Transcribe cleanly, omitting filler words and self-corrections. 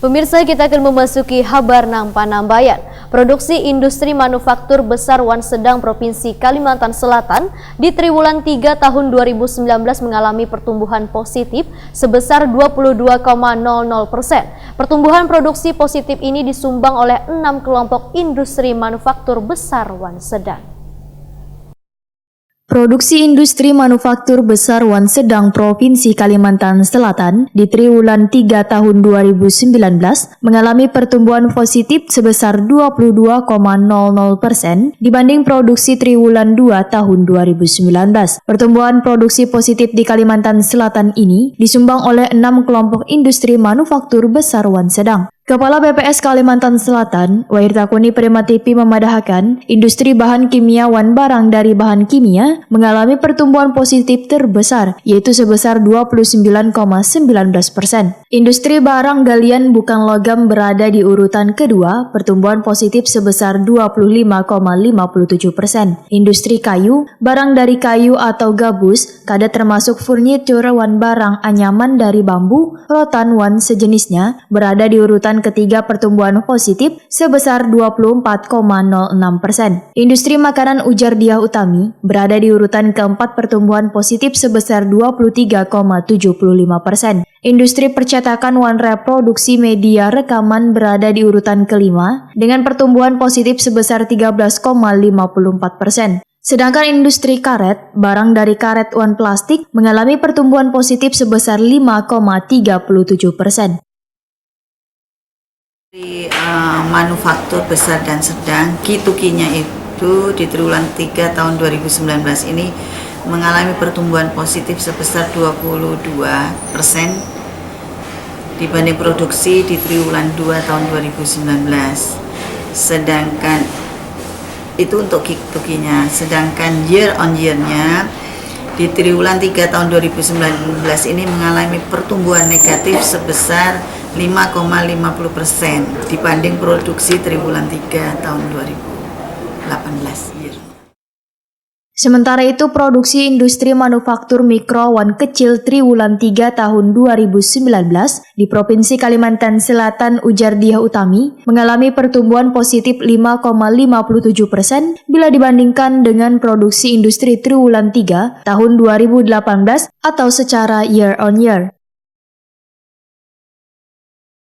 Pemirsa, kita akan memasuki kabar Nampan-Nambayan. Produksi industri manufaktur besar Wan Sedang Provinsi Kalimantan Selatan di triwulan 3 tahun 2019 mengalami pertumbuhan positif sebesar 22,00%. Pertumbuhan produksi positif ini disumbang oleh 6 kelompok industri manufaktur besar Wan Sedang. Produksi industri manufaktur besar Wan Sedang Provinsi Kalimantan Selatan di triwulan 3 tahun 2019 mengalami pertumbuhan positif sebesar 22,00% dibanding produksi triwulan 2 tahun 2019. Pertumbuhan produksi positif di Kalimantan Selatan ini disumbang oleh 6 kelompok industri manufaktur besar Wan Sedang. Kepala BPS Kalimantan Selatan, Wairtakuni Prima TV memadahkan, industri bahan kimia Wan Barang dari bahan kimia mengalami pertumbuhan positif terbesar, yaitu sebesar 29,19%. Industri barang galian bukan logam berada di urutan kedua, pertumbuhan positif sebesar 25,57%. Industri kayu, barang dari kayu atau gabus, kada termasuk furniture Wan Barang anyaman dari bambu, rotan Wan sejenisnya, berada di urutan ketiga pertumbuhan positif sebesar 24,06%. Industri makanan ujar Diah Utami berada di urutan keempat pertumbuhan positif sebesar 23,75%. Industri percetakan Wan Reproduksi media rekaman berada di urutan kelima dengan pertumbuhan positif sebesar 13,54%. Sedangkan industri karet, barang dari karet Wan Plastik mengalami pertumbuhan positif sebesar 5,37%. Di manufaktur besar dan sedang, Kitukinya itu di triwulan 3 tahun 2019 ini mengalami pertumbuhan positif sebesar 22% dibanding produksi di triwulan 2 tahun 2019. Sedangkan itu untuk Kitukinya, sedangkan year on year-nya di triwulan 3 tahun 2019 ini mengalami pertumbuhan negatif sebesar 5,50% dibanding produksi triwulan 3 tahun 2018. Sementara itu, produksi industri manufaktur mikro Wan kecil triwulan 3 tahun 2019 di Provinsi Kalimantan Selatan ujar Diah Utami mengalami pertumbuhan positif 5,57% bila dibandingkan dengan produksi industri triwulan 3 tahun 2018 atau secara year on year.